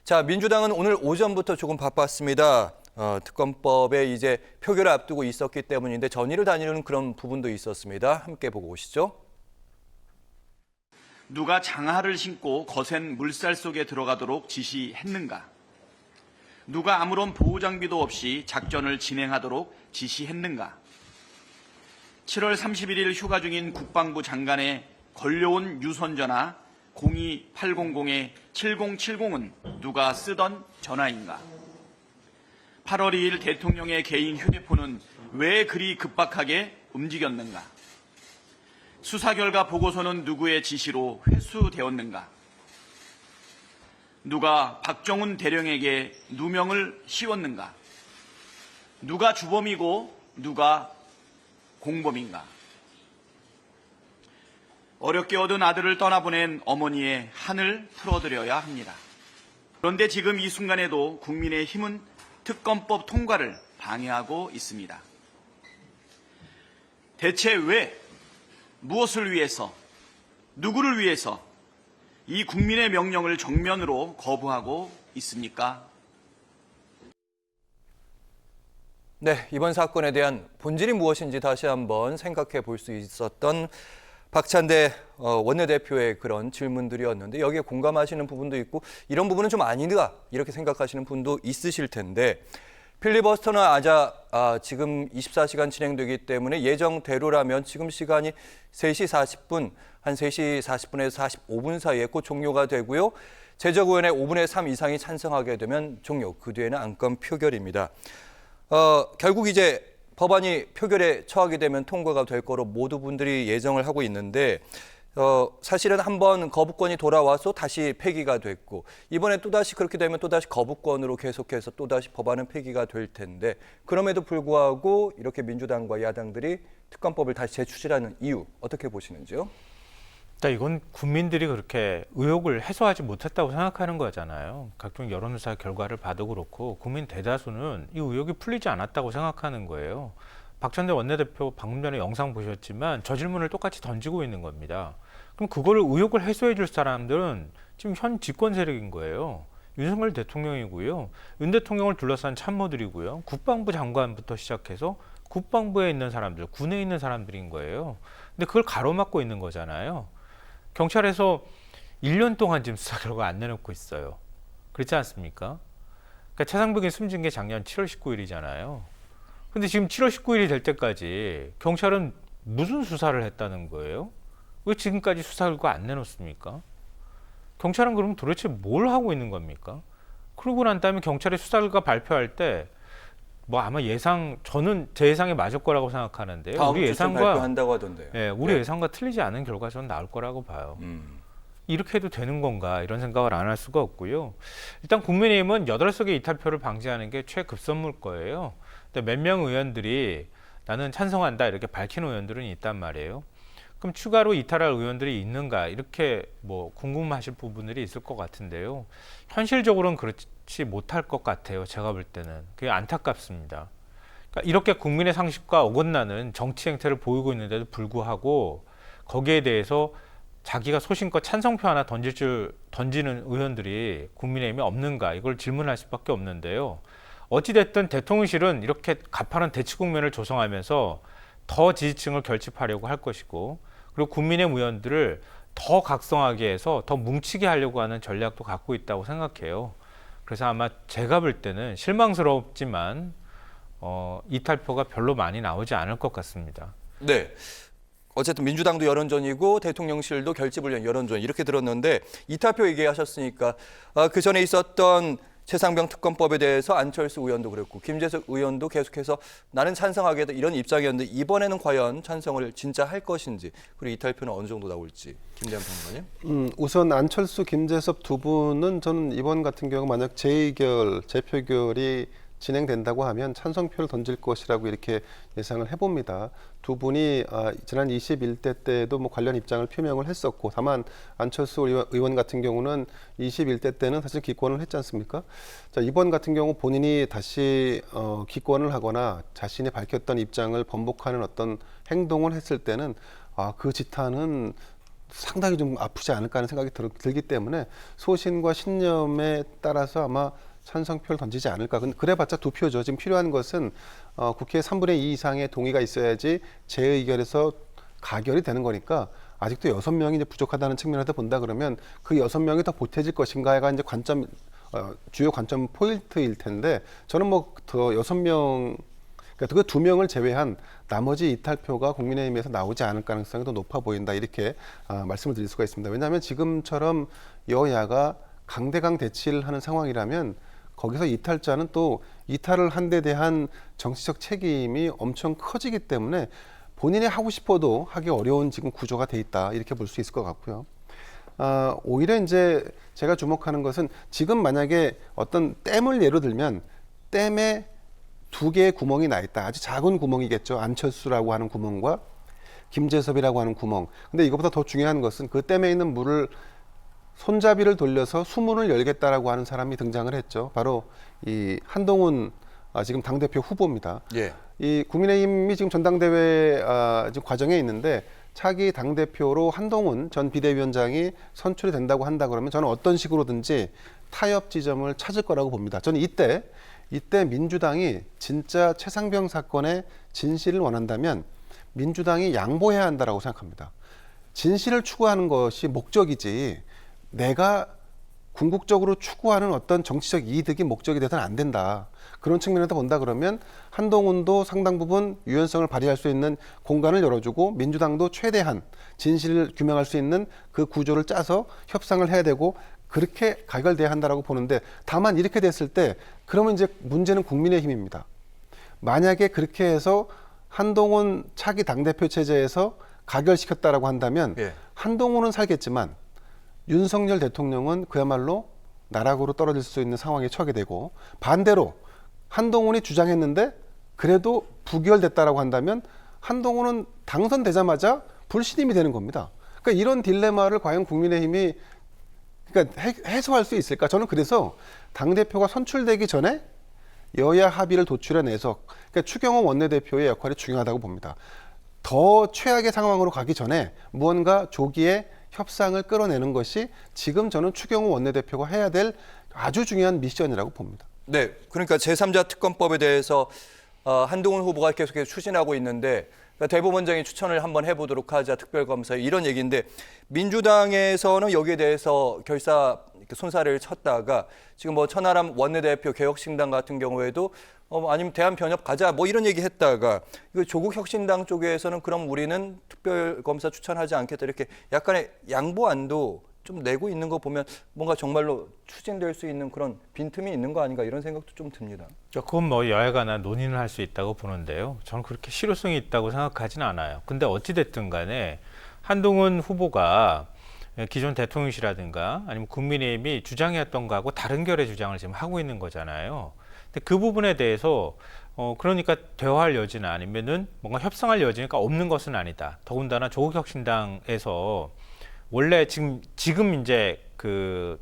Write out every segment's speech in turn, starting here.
자, 민주당은 오늘 오전부터 조금 바빴습니다. 특검법에 이제 표결을 앞두고 있었기 때문인데 전의를 다니는 그런 부분도 있었습니다. 함께 보고 오시죠. 누가 장화를 신고 거센 물살 속에 들어가도록 지시했는가? 누가 아무런 보호장비도 없이 작전을 진행하도록 지시했는가? 7월 31일 휴가 중인 국방부 장관의 걸려온 유선전화 02800-7070은 누가 쓰던 전화인가? 8월 2일 대통령의 개인 휴대폰은 왜 그리 급박하게 움직였는가? 수사 결과 보고서는 누구의 지시로 회수되었는가? 누가 박정훈 대령에게 누명을 씌웠는가? 누가 주범이고 누가 공범인가? 어렵게 얻은 아들을 떠나보낸 어머니의 한을 풀어드려야 합니다. 그런데 지금 이 순간에도 국민의힘은 특검법 통과를 방해하고 있습니다. 대체 왜, 무엇을 위해서, 누구를 위해서 이 국민의 명령을 정면으로 거부하고 있습니까? 네, 이번 사건에 대한 본질이 무엇인지 다시 한번 생각해 볼 수 있었던 박찬대 원내대표의 그런 질문들이었는데 여기에 공감하시는 부분도 있고 이런 부분은 좀 아니다 이렇게 생각하시는 분도 있으실 텐데 필리버스터는 지금 24시간 진행되기 때문에 예정대로라면 지금 시간이 3시 40분, 한 3시 40분에서 45분 사이에 곧 종료가 되고요. 제적의원의 5분의 3 이상이 찬성하게 되면 종료, 그 뒤에는 안건 표결입니다. 결국 이제 법안이 표결에 처하게 되면 통과가 될 거로 모두 분들이 예정을 하고 있는데 사실은 한번 거부권이 돌아와서 다시 폐기가 됐고 이번에 또다시 그렇게 되면 또다시 거부권으로 계속해서 또다시 법안은 폐기가 될 텐데 그럼에도 불구하고 이렇게 민주당과 야당들이 특검법을 다시 재추진하는 이유 어떻게 보시는지요? 이건 국민들이 그렇게 의혹을 해소하지 못했다고 생각하는 거잖아요. 각종 여론조사 결과를 봐도 그렇고 국민 대다수는 이 의혹이 풀리지 않았다고 생각하는 거예요. 박찬대 원내대표 방금 전에 영상 보셨지만 저 질문을 똑같이 던지고 있는 겁니다. 그럼 그거를 의혹을 해소해 줄 사람들은 지금 현 집권 세력인 거예요. 윤석열 대통령이고요. 윤 대통령을 둘러싼 참모들이고요. 국방부 장관부터 시작해서 국방부에 있는 사람들, 군에 있는 사람들인 거예요. 근데 그걸 가로막고 있는 거잖아요. 경찰에서 1년 동안 지금 수사 결과 안 내놓고 있어요. 그렇지 않습니까? 그러니까 최상병이 숨진 게 작년 7월 19일이잖아요. 근데 지금 7월 19일이 될 때까지 경찰은 무슨 수사를 했다는 거예요? 왜 지금까지 수사 결과 안 내놓습니까? 경찰은 그럼 도대체 뭘 하고 있는 겁니까? 그러고 난 다음에 경찰의 수사 결과 발표할 때 아마 저는 제 예상에 맞을 거라고 생각하는데요. 다음 주쯤 발표한다고 하던데요. 우리 예상과 틀리지 않은 결과 저는 나올 거라고 봐요. 이렇게 해도 되는 건가 이런 생각을 안 할 수가 없고요. 일단 국민의힘은 8석의 이탈표를 방지하는 게 최급선무일 거예요. 근데 몇 명 의원들이 나는 찬성한다 이렇게 밝힌 의원들은 있단 말이에요. 그럼 추가로 이탈할 의원들이 있는가 이렇게 궁금하실 부분들이 있을 것 같은데요. 현실적으로는 그렇지 못할 것 같아요. 제가 볼 때는 그게 안타깝습니다. 그러니까 이렇게 국민의 상식과 어긋나는 정치 행태를 보이고 있는데도 불구하고 거기에 대해서 자기가 소신껏 찬성표 하나 던지는 의원들이 국민의힘에 없는가 이걸 질문할 수밖에 없는데요. 어찌됐든 대통령실은 이렇게 가파른 대치 국면을 조성하면서 더 지지층을 결집하려고 할 것이고 그리고 국민의힘 의원들을 더 각성하게 해서 더 뭉치게 하려고 하는 전략도 갖고 있다고 생각해요. 그래서 아마 제가 볼 때는 실망스럽지만 이탈표가 별로 많이 나오지 않을 것 같습니다. 네. 어쨌든 민주당도 여론전이고 대통령실도 결집을 위한 여론전 이렇게 들었는데 이탈표 얘기하셨으니까 그 전에 있었던 최상병 특검법에 대해서 안철수 의원도 그랬고 김재석 의원도 계속해서 나는 찬성하겠다 이런 입장이었는데 이번에는 과연 찬성을 진짜 할 것인지 그리고 이탈표는 어느 정도 나올지 김대한 평론가님. 우선 안철수, 김재섭 두 분은 저는 이번 같은 경우 만약 재표결이 진행된다고 하면 찬성표를 던질 것이라고 이렇게 예상을 해봅니다. 두 분이 지난 21대 때도 관련 입장을 표명을 했었고 다만 안철수 의원 같은 경우는 21대 때는 사실 기권을 했지 않습니까? 자, 이번 같은 경우 본인이 다시 기권을 하거나 자신이 밝혔던 입장을 번복하는 어떤 행동을 했을 때는 그 지탄은 상당히 좀 아프지 않을까 하는 생각이 들기 때문에 소신과 신념에 따라서 아마 찬성표를 던지지 않을까. 그래봤자 2표죠. 지금 필요한 것은 국회 3분의 2 이상의 동의가 있어야지 재의결에서 가결이 되는 거니까 아직도 6명이 이제 부족하다는 측면에서 본다 그러면 그 6명이 더 보태질 것인가가 이제 주요 관점 포인트일 텐데 저는 뭐 더 6명 그러니까 그 2명을 제외한 나머지 이탈표가 국민의힘에서 나오지 않을 가능성이 더 높아 보인다 이렇게 말씀을 드릴 수가 있습니다. 왜냐하면 지금처럼 여야가 강대강 대치를 하는 상황이라면 거기서 이탈자는 또 이탈을 한 데 대한 정치적 책임이 엄청 커지기 때문에 본인이 하고 싶어도 하기 어려운 지금 구조가 돼 있다 이렇게 볼 수 있을 것 같고요. 오히려 이제 제가 주목하는 것은 지금 만약에 어떤 댐을 예로 들면 댐에 2개의 구멍이 나 있다. 아주 작은 구멍이겠죠. 안철수라고 하는 구멍과 김재섭이라고 하는 구멍. 근데 이것보다 더 중요한 것은 그 댐에 있는 물을 손잡이를 돌려서 수문을 열겠다라고 하는 사람이 등장을 했죠. 바로 이 한동훈 지금 당대표 후보입니다. 예. 이 국민의힘이 지금 전당대회 지금 과정에 있는데 차기 당대표로 한동훈 전 비대위원장이 선출이 된다고 한다 그러면 저는 어떤 식으로든지 타협 지점을 찾을 거라고 봅니다. 저는 이때 민주당이 진짜 최상병 사건의 진실을 원한다면 민주당이 양보해야 한다라고 생각합니다. 진실을 추구하는 것이 목적이지 내가 궁극적으로 추구하는 어떤 정치적 이득이 목적이 돼서는 안 된다. 그런 측면에서 본다 그러면 한동훈도 상당 부분 유연성을 발휘할 수 있는 공간을 열어주고 민주당도 최대한 진실을 규명할 수 있는 그 구조를 짜서 협상을 해야 되고 그렇게 가결돼야 한다라고 보는데 다만 이렇게 됐을 때 그러면 이제 문제는 국민의힘입니다. 만약에 그렇게 해서 한동훈 차기 당대표 체제에서 가결시켰다라고 한다면 예. 한동훈은 살겠지만 윤석열 대통령은 그야말로 나락으로 떨어질 수 있는 상황에 처하게 되고 반대로 한동훈이 주장했는데 그래도 부결됐다라고 한다면 한동훈은 당선되자마자 불신임이 되는 겁니다. 그러니까 이런 딜레마를 과연 국민의힘이 그러니까 해소할 수 있을까? 저는 그래서 당대표가 선출되기 전에 여야 합의를 도출해내서 그러니까 추경호 원내대표의 역할이 중요하다고 봅니다. 더 최악의 상황으로 가기 전에 무언가 조기에 협상을 끌어내는 것이 지금 저는 추경호 원내대표가 해야 될 아주 중요한 미션이라고 봅니다. 네, 그러니까 제3자 특검법에 대해서 한동훈 후보가 계속해서 추진하고 있는데 대법원장이 추천을 한번 해보도록 하자 특별검사에 이런 얘기인데 민주당에서는 여기에 대해서 손사래를 쳤다가 지금 뭐 천하람 원내대표 개혁신당 같은 경우에도 아니면 대한변협 가자 뭐 이런 얘기 했다가 이거 조국혁신당 쪽에서는 그럼 우리는 특별검사 추천하지 않겠다 이렇게 약간의 양보안도 좀 내고 있는 거 보면 뭔가 정말로 추진될 수 있는 그런 빈틈이 있는 거 아닌가 이런 생각도 좀 듭니다. 그건 뭐 여야가 논의는 할 수 있다고 보는데요. 저는 그렇게 실효성이 있다고 생각하지는 않아요. 근데 어찌됐든 간에 한동훈 후보가 기존 대통령실이라든가 아니면 국민의힘이 주장해왔던 거하고 다른 결의 주장을 지금 하고 있는 거잖아요. 근데 그 부분에 대해서 그러니까 대화할 여지나 아니면은 뭔가 협상할 여지가 없는 것은 아니다. 더군다나 조국혁신당에서 원래 지금 이제 그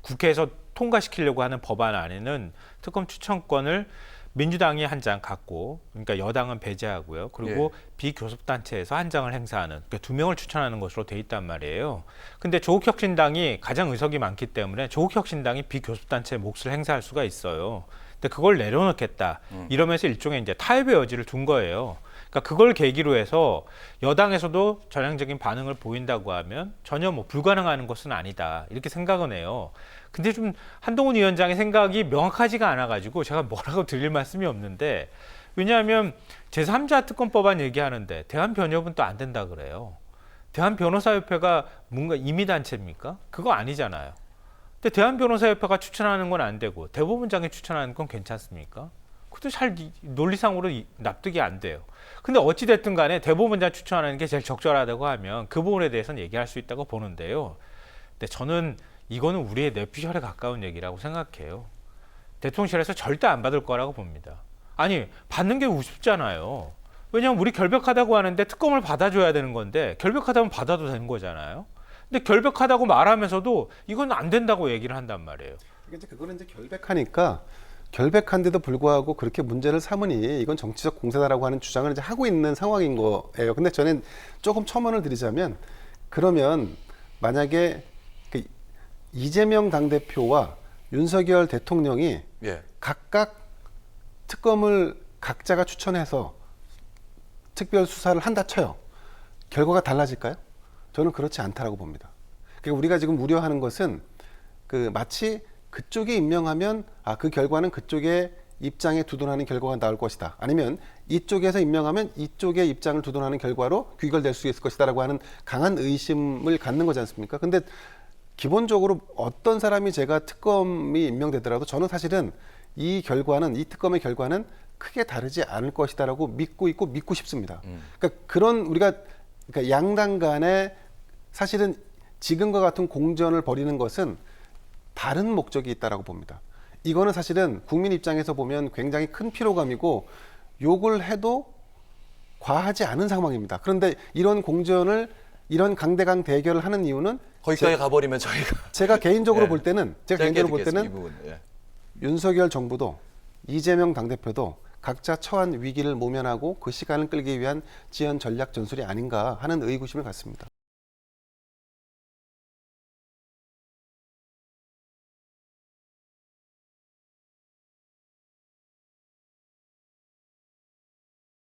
국회에서 통과시키려고 하는 법안 안에는 특검 추천권을 민주당이 한 장 갖고, 그러니까 여당은 배제하고요. 그리고 비교섭단체에서 한 장을 행사하는, 그러니까 2명을 추천하는 것으로 돼 있단 말이에요. 근데 조국혁신당이 가장 의석이 많기 때문에 조국혁신당이 비교섭단체의 몫을 행사할 수가 있어요. 근데 그걸 내려놓겠다. 이러면서 일종의 이제 타협의 여지를 둔 거예요. 그러니까 그걸 계기로 해서 여당에서도 전향적인 반응을 보인다고 하면 전혀 뭐 불가능한 것은 아니다. 이렇게 생각은 해요. 근데 좀 한동훈 위원장의 생각이 명확하지가 않아가지고 제가 뭐라고 드릴 말씀이 없는데 왜냐하면 제3자 특검법안 얘기하는데 대한변협은 또 안 된다 그래요. 대한변호사협회가 뭔가 임의단체입니까? 그거 아니잖아요. 근데 대한변호사협회가 추천하는 건 안 되고 대법원장이 추천하는 건 괜찮습니까? 그것도 잘 논리상으로 납득이 안 돼요. 근데 어찌됐든 간에 대법원장 추천하는 게 제일 적절하다고 하면 그 부분에 대해서는 얘기할 수 있다고 보는데요. 근데 저는 이거는 우리의 뇌피셜에 가까운 얘기라고 생각해요. 대통령실에서 절대 안 받을 거라고 봅니다. 아니, 받는 게 우습잖아요. 왜냐하면 우리 결백하다고 하는데 특검을 받아줘야 되는 건데 결백하다면 받아도 되는 거잖아요. 근데 결백하다고 말하면서도 이건 안 된다고 얘기를 한단 말이에요. 그거는 이제 결백하니까 결백한데도 불구하고 그렇게 문제를 삼으니 이건 정치적 공세다라고 하는 주장을 이제 하고 있는 상황인 거예요. 근데 저는 조금 첨언을 드리자면 그러면 만약에 그 이재명 당대표와 윤석열 대통령이 예. 각각 특검을 각자가 추천해서 특별 수사를 한다 쳐요. 결과가 달라질까요? 저는 그렇지 않다라고 봅니다. 그러니까 우리가 지금 우려하는 것은 그 마치 그쪽에 임명하면 그 결과는 그쪽의 입장에 두둔하는 결과가 나올 것이다. 아니면 이쪽에서 임명하면 이쪽의 입장을 두둔하는 결과로 귀결될 수 있을 것이다라고 하는 강한 의심을 갖는 거지 않습니까? 근데 기본적으로 어떤 사람이 제가 특검이 임명되더라도 저는 사실은 이 특검의 결과는 크게 다르지 않을 것이다라고 믿고 있고 믿고 싶습니다. 그러니까 그러니까 양당 간에 사실은 지금과 같은 공전을 벌이는 것은 다른 목적이 있다라고 봅니다. 이거는 사실은 국민 입장에서 보면 굉장히 큰 피로감이고 욕을 해도 과하지 않은 상황입니다. 그런데 이런 공전을 이런 강대강 대결을 하는 이유는 거기까지 가버리면 저희가 제가 개인적으로 예. 볼 때는 이 부분. 예. 윤석열 정부도 이재명 당대표도 각자 처한 위기를 모면하고 그 시간을 끌기 위한 지연 전략 전술이 아닌가 하는 의구심을 갖습니다.